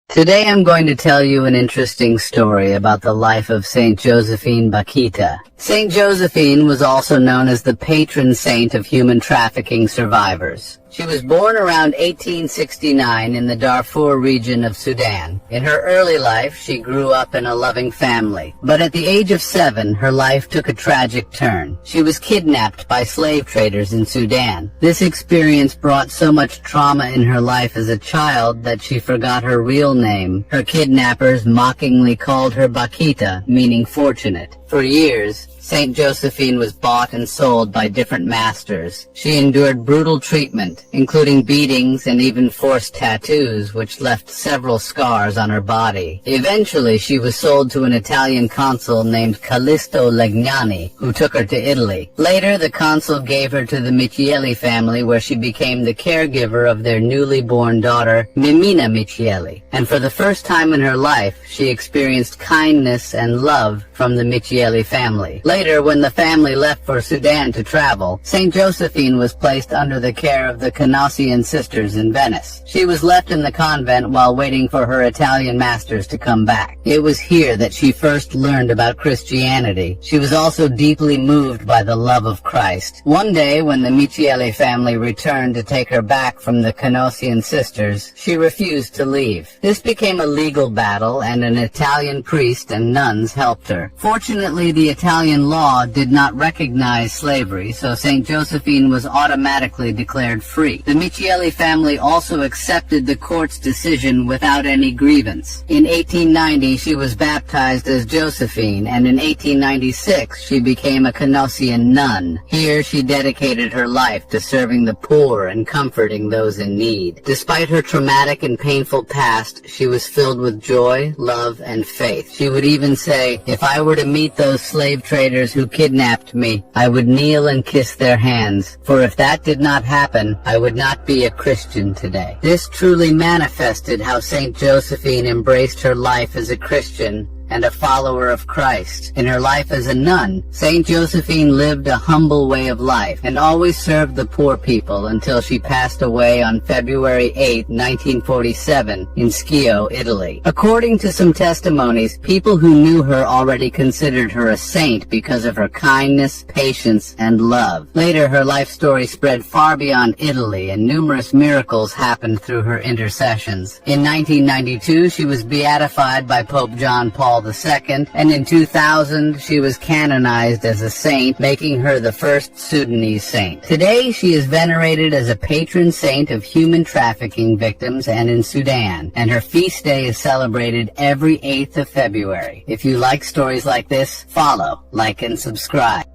Today I'm going to tell you an interesting story about the life of Saint Josephine Bakhita. Saint Josephine was also known as the patron saint of human trafficking survivors. She was born around 1869 in the Darfur region of Sudan. In her early life, she grew up in a loving family. But at the age of 7, her life took a tragic turn. She was kidnapped by slave traders in Sudan. This experience brought so much trauma in her life as a child that she forgot her real name. Her kidnappers mockingly called her Bakhita, meaning fortunate. For years, Saint Josephine was bought and sold by different masters. She endured brutal treatment, including beatings and even forced tattoos, which left several scars on her body. Eventually, she was sold to an Italian consul named Callisto Legnani, who took her to Italy. Later, the consul gave her to the Michieli family, where she became the caregiver of their newly born daughter, Mimina Michieli. And for the first time in her life, she experienced kindness and love from the Michieli family. Later, when the family left for Sudan to travel, Saint Josephine was placed under the care of the Canonized sisters in Venice. She was left in the convent while waiting for her Italian masters to come back. It was here that she first learned about Christianity. She was also deeply moved by the love of Christ. One day, when the Michieli family returned to take her back from the Canonized sisters, she refused to leave. This became a legal battle, and an Italian priest and nuns helped her. Fortunately, the Italian law did not recognize slavery, so Saint Josephine was automatically declared free. The Michieli family also accepted the court's decision without any grievance. In 1890, she was baptized as Josephine, and in 1896, she became a Canossian nun. Here, she dedicated her life to serving the poor and comforting those in need. Despite her traumatic and painful past, she was filled with joy, love, and faith. She would even say, "If I were to meet those slave traders who kidnapped me, I would kneel and kiss their hands, for if that did not happen, I would not be a Christian today." This truly manifested how Saint Josephine embraced her life as a Christian and a follower of Christ. In her life as a nun, Saint Josephine lived a humble way of life and always served the poor people until she passed away on February 8, 1947 in Schio, Italy. According to some testimonies, people who knew her already considered her a saint because of her kindness, patience, and love. Later, her life story spread far beyond Italy, and numerous miracles happened through her intercessions. In 1992, she was beatified by Pope John Paul II, and in 2000 she was canonized as a saint, making her the first Sudanese saint. Today she is venerated as a patron saint of human trafficking victims and in Sudan, and her feast day is celebrated every 8th of February. If you like stories like this, follow, like, and subscribe.